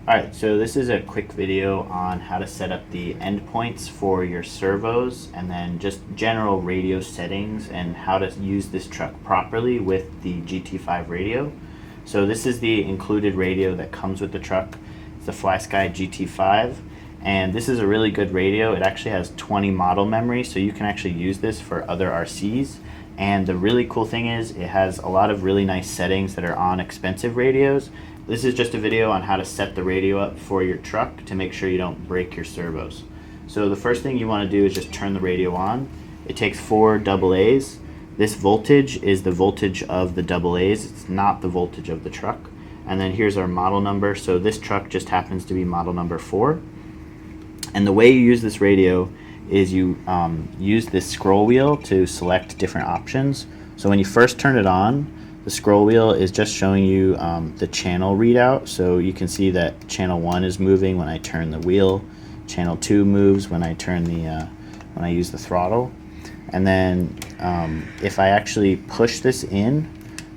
Alright, so this is a quick video on how to set up the endpoints for your servos and then just general radio settings and how to use this truck properly with the GT5 radio. So this is the included radio that comes with the truck. It's the FlySky GT5, and this is a really good radio. It actually has 20 model memory, so you can actually use this for other RCs. And the really cool thing is it has a lot of really nice settings that are on expensive radios. This is just a video on how to set the radio up for your truck to make sure you don't break your servos. So the first thing you want to do is just turn the radio on. It takes 4 AA's. This voltage is the voltage of the AA's. It's not the voltage of the truck. And then here's our model number. So this truck just happens to be model number 4. And the way you use this radio is you use this scroll wheel to select different options. So when you first turn it on, the scroll wheel is just showing you the channel readout. So you can see that channel 1 is moving when I turn the wheel. Channel 2 moves when I turn when I use the throttle. And then if I actually push this in,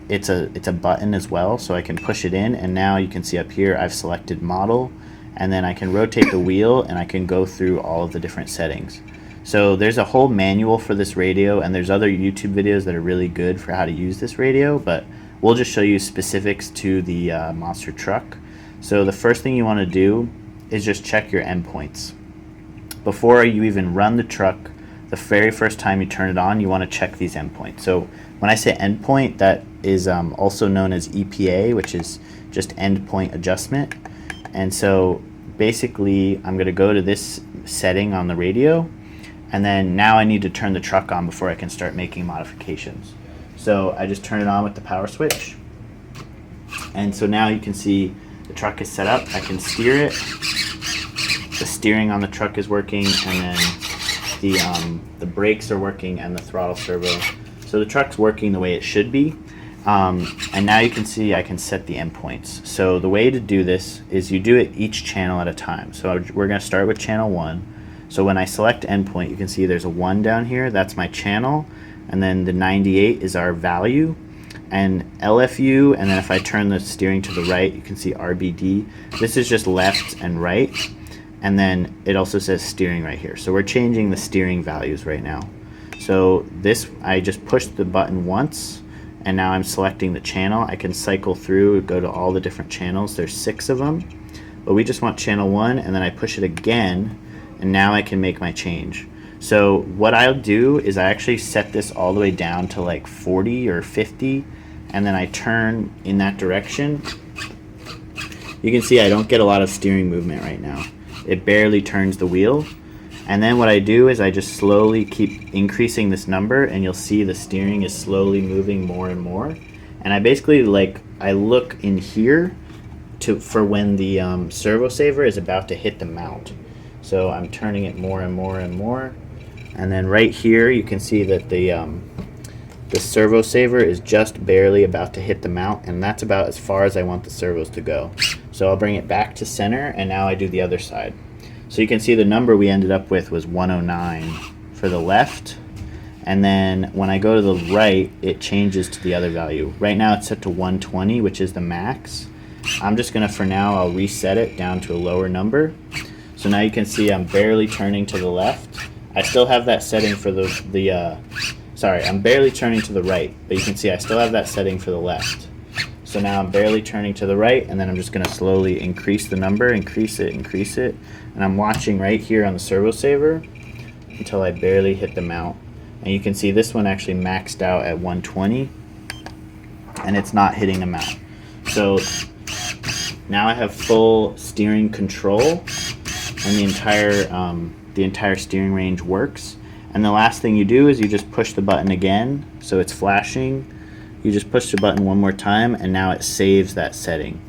it's a button as well, so I can push it in, and now you can see up here I've selected model. And then I can rotate the wheel and I can go through all of the different settings. So there's a whole manual for this radio, and there's other YouTube videos that are really good for how to use this radio, but we'll just show you specifics to the monster truck. So the first thing you want to do is just check your endpoints. Before you even run the truck, the very first time you turn it on, you want to check these endpoints. So when I say endpoint, that is also known as EPA, which is just endpoint adjustment. And so basically I'm going to go to this setting on the radio, and then now I need to turn the truck on before I can start making modifications. So I just turn it on with the power switch, and so now you can see the truck is set up. I can steer it. The steering on the truck is working, and then the brakes are working and the throttle servo. So the truck's working the way it should be. And now you can see I can set the endpoints. So the way to do this is you do it each channel at a time. So we're going to start with channel 1. So when I select endpoint, you can see there's a 1 down here. That's my channel. And then the 98 is our value. And LFU, and then if I turn the steering to the right, you can see RBD. This is just left and right. And then it also says steering right here. So we're changing the steering values right now. So this, I just pushed the button once, and now I'm selecting the channel. I can cycle through, go to all the different channels. There's 6 of them, but we just want channel 1, and then I push it again, and now I can make my change. So what I'll do is I actually set this all the way down to like 40 or 50, and then I turn in that direction. You can see I don't get a lot of steering movement right now. It barely turns the wheel. And then what I do is I just slowly keep increasing this number, and you'll see the steering is slowly moving more and more. And I basically I look in here for when the servo saver is about to hit the mount. So I'm turning it more and more and more. And then right here you can see that the servo saver is just barely about to hit the mount, and that's about as far as I want the servos to go. So I'll bring it back to center, and now I do the other side. So you can see the number we ended up with was 109 for the left, and then when I go to the right, it changes to the other value. Right now it's set to 120, which is the max. I'm just gonna, for now, I'll reset it down to a lower number. So now you can see I'm barely turning to the left. I still have that setting for sorry, I'm barely turning to the right, but you can see I still have that setting for the left. So now I'm barely turning to the right, and then I'm just going to slowly increase the number, increase it, and I'm watching right here on the servo saver until I barely hit the mount. And you can see this one actually maxed out at 120, and it's not hitting the mount. So now I have full steering control, and the entire steering range works. And the last thing you do is you just push the button again, so it's flashing. You just push the button one more time, and now it saves that setting.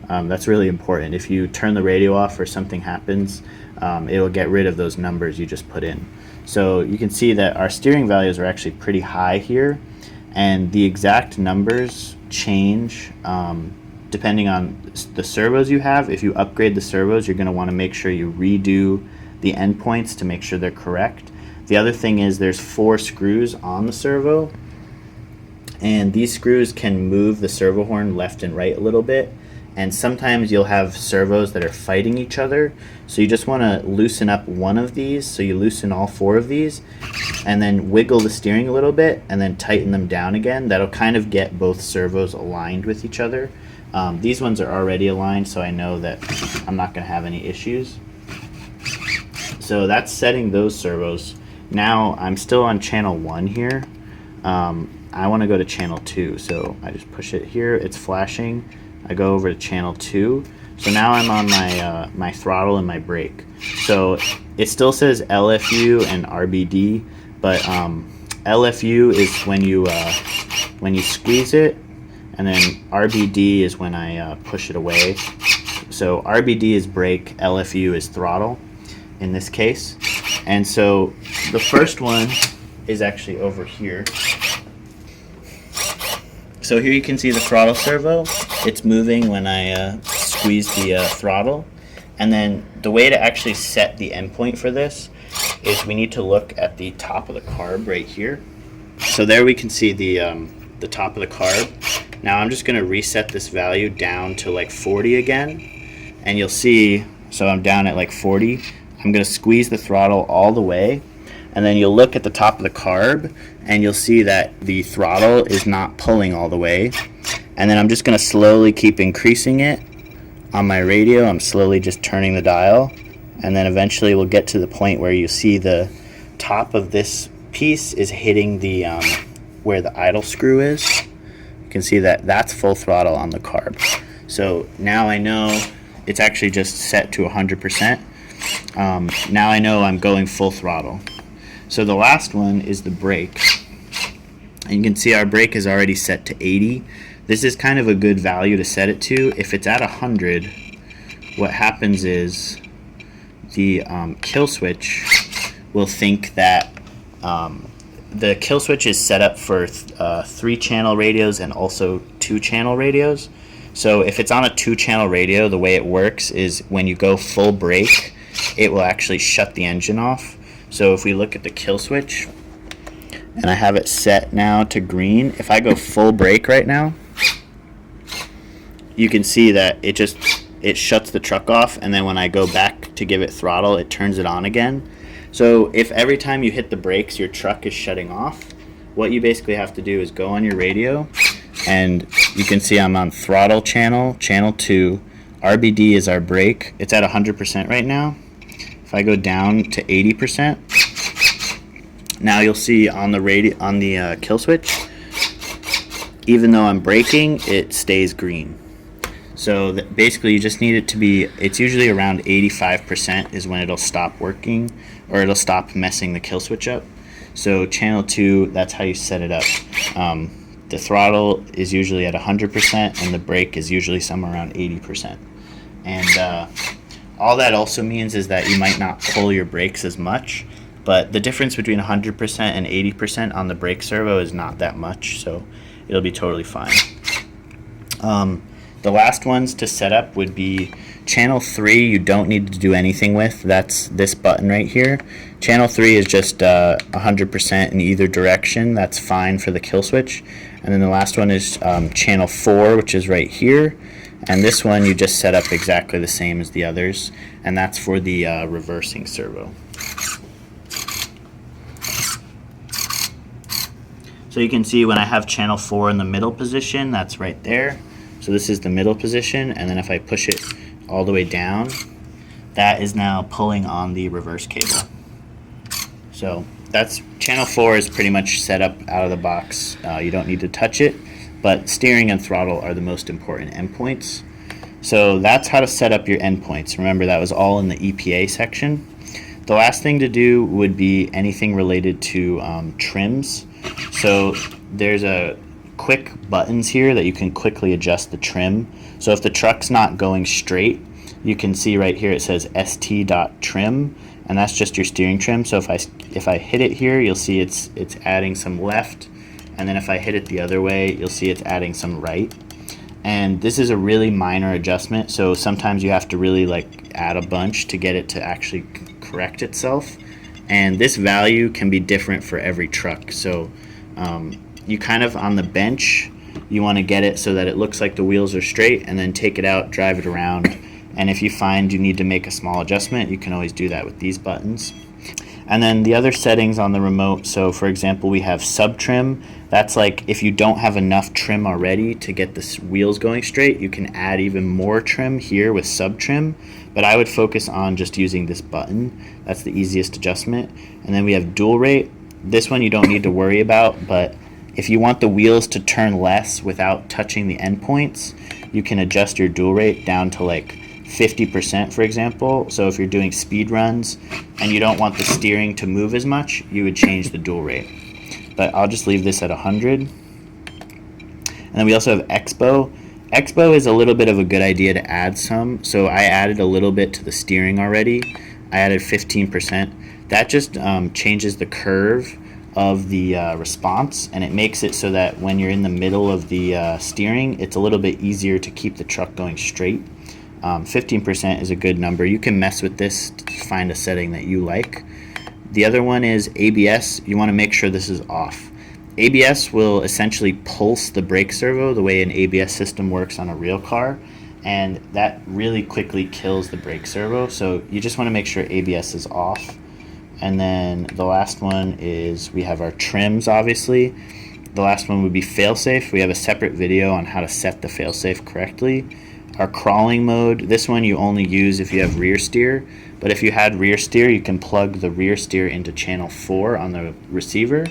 That's really important. If you turn the radio off or something happens, it'll get rid of those numbers you just put in. So you can see that our steering values are actually pretty high here, and the exact numbers change depending on the servos you have. If you upgrade the servos, you're going to want to make sure you redo the endpoints to make sure they're correct. The other thing is there's 4 screws on the servo, and these screws can move the servo horn left and right a little bit, and sometimes you'll have servos that are fighting each other. So you just want to loosen up one of these. So you loosen all 4 of these, and then wiggle the steering a little bit, and then tighten them down again. That'll kind of get both servos aligned with each other. These ones are already aligned, so I know that I'm not going to have any issues. So that's setting those servos. Now I'm still on channel 1 here. I want to go to channel 2, so I just push it here. It's flashing. I go over to channel 2. So now I'm on my my throttle and my brake. So it still says LFU and RBD, but LFU is when you squeeze it, and then RBD is when I push it away. So RBD is brake, LFU is throttle in this case. And so the first one is actually over here. So here you can see the throttle servo. It's moving when I squeeze the throttle. And then the way to actually set the endpoint for this is we need to look at the top of the carb right here. So there we can see the top of the carb. Now I'm just going to reset this value down to like 40 again. And you'll see, so I'm down at like 40. I'm going to squeeze the throttle all the way. And then you'll look at the top of the carb, and you'll see that the throttle is not pulling all the way. And then I'm just going to slowly keep increasing it on my radio. I'm slowly just turning the dial, and then eventually we'll get to the point where you see the top of this piece is hitting the where the idle screw is. You can see that that's full throttle on the carb. So now I know it's actually just set to 100%. Now I know I'm going full throttle. So the last one is the brake. And you can see our brake is already set to 80. This is kind of a good value to set it to. If it's at 100, what happens is the kill switch will think that the kill switch is set up for 3-channel radios and also 2-channel radios. So if it's on a 2-channel radio, the way it works is when you go full brake, it will actually shut the engine off. So if we look at the kill switch, and I have it set now to green, if I go full brake right now, you can see that it shuts the truck off, and then when I go back to give it throttle, it turns it on again. So if every time you hit the brakes your truck is shutting off, what you basically have to do is go on your radio, and you can see I'm on throttle channel 2. RBD is our brake. It's at 100% right now. If I go down to 80%, now you'll see on the kill switch, even though I'm braking, it stays green. So basically you just need it to be, it's usually around 85% is when it'll stop working, or it'll stop messing the kill switch up. So channel 2, that's how you set it up. The throttle is usually at 100%, and the brake is usually somewhere around 80%. And all that also means is that you might not pull your brakes as much, but the difference between 100% and 80% on the brake servo is not that much, so it'll be totally fine. The last ones to set up would be channel 3. You don't need to do anything with. That's this button right here. Channel 3 is just 100% in either direction. That's fine for the kill switch. And then the last one is channel 4, which is right here. And this one you just set up exactly the same as the others, and that's for the reversing servo. So you can see when I have channel 4 in the middle position, that's right there. So this is the middle position, and then if I push it all the way down, that is now pulling on the reverse cable. So that's channel 4 is pretty much set up out of the box. You don't need to touch it. But steering and throttle are the most important endpoints. So that's how to set up your endpoints. Remember, that was all in the EPA section. The last thing to do would be anything related to trims. So there's a quick buttons here that you can quickly adjust the trim. So if the truck's not going straight, you can see right here it says st.trim, and that's just your steering trim. So if I hit it here, you'll see it's adding some left. And then if I hit it the other way, you'll see it's adding some right. And this is a really minor adjustment, so sometimes you have to really add a bunch to get it to actually correct itself. And this value can be different for every truck. So you kind of on the bench, you want to get it so that it looks like the wheels are straight, and then take it out, drive it around. And if you find you need to make a small adjustment, you can always do that with these buttons. And then the other settings on the remote, so for example, we have sub trim. That's like if you don't have enough trim already to get the wheels going straight, you can add even more trim here with sub trim. But I would focus on just using this button. That's the easiest adjustment. And then we have dual rate. This one you don't need to worry about, but if you want the wheels to turn less without touching the endpoints, you can adjust your dual rate down to like 50%, for example. So if you're doing speed runs and you don't want the steering to move as much, you would change the dual rate. But I'll just leave this at 100. And then we also have Expo. Expo is a little bit of a good idea to add some. So I added a little bit to the steering already. I added 15%. That just changes the curve of the response, and it makes it so that when you're in the middle of the steering, it's a little bit easier to keep the truck going straight. 15% is a good number. You can mess with this to find a setting that you like. The other one is ABS. You want to make sure this is off. ABS will essentially pulse the brake servo the way an ABS system works on a real car, and that really quickly kills the brake servo. So you just want to make sure ABS is off. And then the last one is we have our trims, obviously. The last one would be failsafe. We have a separate video on how to set the failsafe correctly. Our crawling mode, this one you only use if you have rear steer, but if you had rear steer, you can plug the rear steer into channel 4 on the receiver,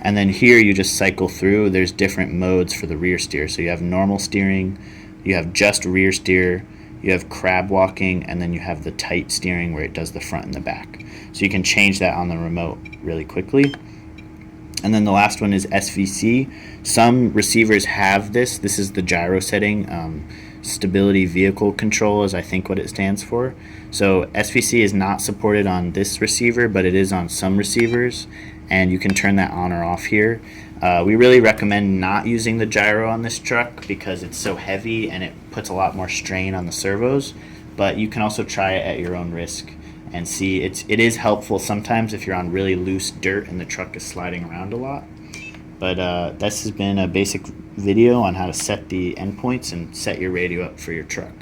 and then here you just cycle through. There's different modes for the rear steer. So you have normal steering, you have just rear steer, you have crab walking, and then you have the tight steering where it does the front and the back. So you can change that on the remote really quickly. And then the last one is SVC. Some receivers have this. This is the gyro setting. Stability Vehicle Control is I think what it stands for. So SVC is not supported on this receiver, but it is on some receivers, and you can turn that on or off here. We really recommend not using the gyro on this truck because it's so heavy and it puts a lot more strain on the servos, but you can also try it at your own risk and see. It is helpful sometimes if you're on really loose dirt and the truck is sliding around a lot. But this has been a basic video on how to set the endpoints and set your radio up for your truck.